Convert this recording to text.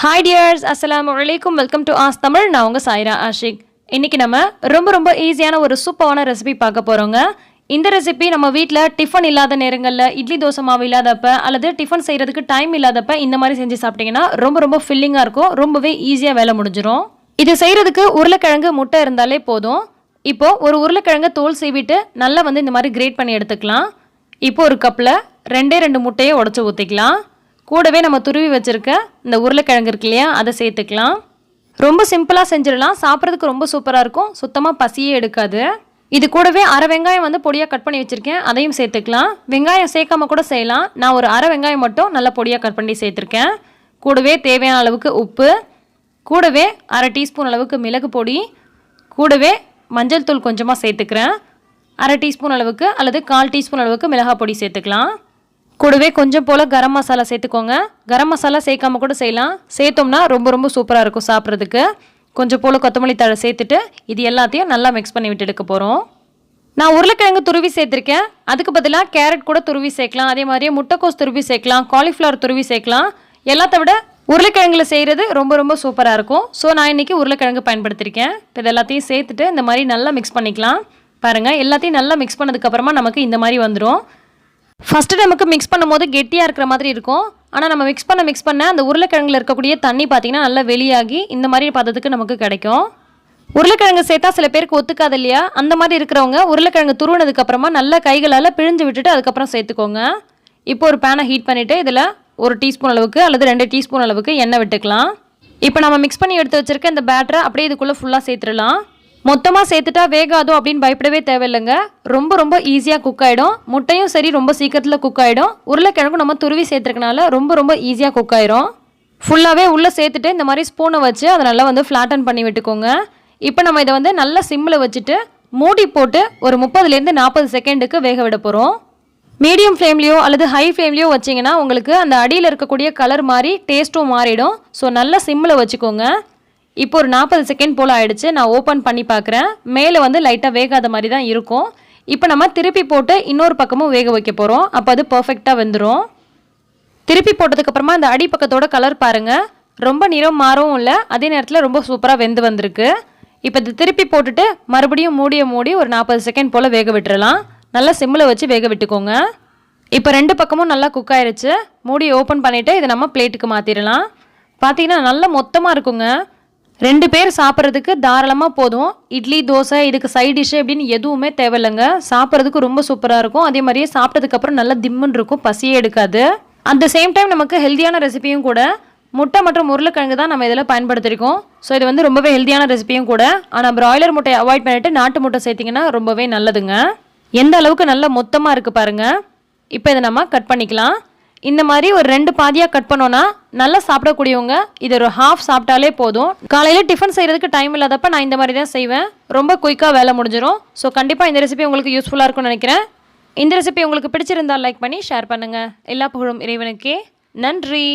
Hi dears, Assalamu alaikum. Welcome to Asktamil. நான் உங்க சாயிரா ஆஷிக். இன்னைக்கு நம்ம ரொம்ப ஈஸியான ஒரு சூப்பரான ரெசிபி பார்க்க போறோங்க. இந்த ரெசிபி நம்ம வீட்ல டிஃபன் இல்லாத நேரங்கள்ல இட்லி தோசை மாவு இல்லாதப்ப அல்லது டிஃபன் செய்யறதுக்கு டைம் இல்லாதப்ப இந்த மாதிரி செஞ்சு சாப்பிட்டீங்கன்னா ரொம்ப ஃபில்லிங்கா இருக்கும். ரொம்பவே ஈஸியா வேலை முடிஞ்சிரும். இது செய்யறதுக்கு உருளைக்கிழங்கு முட்டை இருந்தாலே போதும். இப்போ ஒரு உருளைக்கிழங்கு தோல் சீவிட்டு நல்லா இந்த மாதிரி கிரேட் பண்ணி எடுத்துக்கலாம். இப்போ ஒரு கப்ல ரெண்டு முட்டையை உடைச்சு ஊத்திக்கலாம். கூடவே நம்ம துருவி வச்சிருக்க இந்த உருளைக்கிழங்கு இருக்கு இல்லையா, அதை சேர்த்துக்கலாம். ரொம்ப சிம்பிளாக செஞ்சிடலாம். சாப்பிட்றதுக்கு ரொம்ப சூப்பராக இருக்கும். சுத்தமாக பசியே எடுக்காது. இது கூடவே அரை வெங்காயம் பொடியாக கட் பண்ணி வச்சுருக்கேன், அதையும் சேர்த்துக்கலாம். வெங்காயம் சேர்க்காம கூட செய்யலாம். நான் ஒரு அரை வெங்காயம் மட்டும் நல்லா பொடியாக கட் பண்ணி சேர்த்துருக்கேன். கூடவே தேவையான அளவுக்கு உப்பு, கூடவே அரை டீஸ்பூன் அளவுக்கு மிளகு பொடி, கூடவே மஞ்சள் தூள் கொஞ்சமாக சேர்த்துக்கிறேன். அரை டீஸ்பூன் அளவுக்கு அல்லது 1/4 டீஸ்பூன் அளவுக்கு மிளகாய் பொடி சேர்த்துக்கலாம். கூடவே கொஞ்சம் போல் கரம் மசாலா சேர்த்துக்கோங்க. கரம் மசாலா சேர்க்காம கூட செய்யலாம். சேர்த்தோம்னா ரொம்ப சூப்பராக இருக்கும் சாப்பிட்றதுக்கு. கொஞ்சம் போல் கொத்தமல்லி தழை சேர்த்துட்டு இது எல்லாத்தையும் நல்லா மிக்ஸ் பண்ணி விட்டு எடுக்க போகிறோம். நான் உருளைக்கிழங்கு துருவி சேர்த்துருக்கேன். அதுக்கு பதிலாக கேரட் கூட துருவி சேர்க்கலாம். அதே மாதிரியே முட்டைக்கோஸ் துருவி சேர்க்கலாம், காலிஃப்ளவர் துருவி சேர்க்கலாம். எல்லாத்த விட உருளைக்கிழங்குல செய்கிறது ரொம்ப சூப்பராக இருக்கும். ஸோ நான் இன்றைக்கி உருளைக்கிழங்கு பயன்படுத்தியிருக்கேன். இப்போ இது எல்லாத்தையும் சேர்த்துட்டு இந்த மாதிரி நல்லா மிக்ஸ் பண்ணிக்கலாம். பாருங்கள், எல்லாத்தையும் நல்லா மிக்ஸ் பண்ணதுக்கப்புறமா நமக்கு இந்த மாதிரி வந்துடும். ஃபஸ்ட்டு நமக்கு மிக்ஸ் பண்ணும்போது கெட்டியாக இருக்கிற மாதிரி இருக்கும். ஆனால் நம்ம மிக்ஸ் பண்ண அந்த உருளைக்கிழங்குல இருக்கக்கூடிய தண்ணி பார்த்திங்கன்னா நல்லா வெளியாகி இந்த மாதிரி பதத்துக்கு நமக்கு கிடைக்கும். உருளைக்கிழங்கு சேர்த்தா சில பேருக்கு ஒத்துக்காது இல்லையா, அந்த மாதிரி இருக்கிறவங்க உருளைக்கிழங்கு துருவினதுக்கப்புறமா நல்லா கைகளால் பிழிஞ்சு விட்டுட்டு அதுக்கப்புறம் சேர்த்துக்கோங்க. இப்போ ஒரு பேனை ஹீட் பண்ணிவிட்டு இதில் 1 டீஸ்பூன் அளவுக்கு அல்லது 2 டீஸ்பூன் அளவுக்கு எண்ணெய் விட்டுக்கலாம். இப்போ நம்ம மிக்ஸ் பண்ணி எடுத்து வச்சுருக்க இந்த பேட்டரை அப்படியே இதுக்குள்ளே ஃபுல்லாக சேர்த்துடலாம். மொத்தமாக சேர்த்துட்டா வேகாதோ அப்படின்னு பயப்படவே தேவையில்லைங்க. ரொம்ப ஈஸியாக குக் ஆகிடும். முட்டையும் சரி ரொம்ப சீக்கிரத்தில் குக் ஆகிடும். உருளைக்கிழங்கும் நம்ம துருவி சேர்த்துருக்கனால ரொம்ப ஈஸியாக குக் ஆயிரும். ஃபுல்லாகவே உள்ளே சேர்த்துட்டு இந்த மாதிரி ஸ்பூனை வச்சு அதை நல்லா ஃப்ளாட்டன் பண்ணி விட்டுக்கோங்க. இப்போ நம்ம இதை நல்லா சிம்மில் வச்சுட்டு மூடி போட்டு ஒரு 30லேருந்து 40 செகண்டுக்கு வேக விட போகிறோம். மீடியம் ஃப்ளேம்லேயோ அல்லது ஹை ஃப்ளேம்லேயோ வச்சிங்கன்னா உங்களுக்கு அந்த அடியில் இருக்கக்கூடிய கலர் மாதிரி டேஸ்ட்டும் மாறிடும். ஸோ நல்லா சிம்மில் வச்சுக்கோங்க. இப்போ ஒரு 40 செகண்ட் போல் ஆகிடுச்சு. நான் ஓப்பன் பண்ணி பார்க்குறேன். மேலே லைட்டாக வேகாத மாதிரி தான் இருக்கும். இப்போ நம்ம திருப்பி போட்டு இன்னொரு பக்கமும் வேக வைக்க போகிறோம். அப்போ அது பர்ஃபெக்டாக வெந்துடும். திருப்பி போட்டதுக்கப்புறமா அந்த அடி பக்கத்தோட கலர் பாருங்கள், ரொம்ப நிறம் மாறவும் இல்லை, அதே நேரத்தில் ரொம்ப சூப்பராக வெந்து வந்திருக்கு. இப்போ இது திருப்பி போட்டுட்டு மறுபடியும் மூடி ஒரு 40 செகண்ட் போல் வேக விட்டுறலாம். நல்லா சிம்மில் வச்சு வேக விட்டுக்கோங்க. இப்போ 2 பக்கமும் நல்லா குக் ஆயிடுச்சு. மூடி ஓப்பன் பண்ணிவிட்டு இதை நம்ம பிளேட்டுக்கு மாற்றிடலாம். பார்த்தீங்கன்னா நல்லா மொத்தமாக இருக்குங்க. 2 பேர் சாப்பிட்றதுக்கு தாராளமாக போதும். இட்லி தோசை இதுக்கு சைட் டிஷ்ஷு அப்படின்னு எதுவுமே தேவையில்லைங்க. சாப்பிட்றதுக்கு ரொம்ப சூப்பராக இருக்கும். அதே மாதிரியே சாப்பிட்டதுக்கப்புறம் நல்லா திம்முன்னு இருக்கும், பசியே எடுக்காது. அட் த சேம் டைம் நமக்கு ஹெல்த்தியான ரெசிபியும் கூட. முட்டை மற்றும் உருளைக்கிழங்கு தான் நம்ம இதில் பயன்படுத்திருக்கோம். ஸோ இது ரொம்பவே ஹெல்த்தியான ரெசிபியும் கூட. ஆனால் பிராய்லர் முட்டையை அவாய்ட் பண்ணிவிட்டு நாட்டு முட்டை சேர்த்திங்கன்னா ரொம்பவே நல்லதுங்க. எந்த அளவுக்கு நல்லா மொத்தமாக இருக்குது பாருங்கள். இப்போ இதை நம்ம கட் பண்ணிக்கலாம். இந்த மாதிரி ஒரு 2 பாதியாக கட் பண்ணோன்னா நல்லா சாப்பிடக்கூடியவங்க இது ஒரு ஹாஃப் சாப்பிட்டாலே போதும். காலையில் டிஃபன் செய்கிறதுக்கு டைம் இல்லாதப்ப நான் இந்த மாதிரி தான் செய்வேன். ரொம்ப குயிக்காக வேலை முடிஞ்சிடும். ஸோ கண்டிப்பாக இந்த ரெசிபி உங்களுக்கு யூஸ்ஃபுல்லாக இருக்கும்னு நினைக்கிறேன். இந்த ரெசிபி உங்களுக்கு பிடிச்சிருந்தால் லைக் பண்ணி ஷேர் பண்ணுங்கள். எல்லா புகழும் இறைவனுக்கே. நன்றி.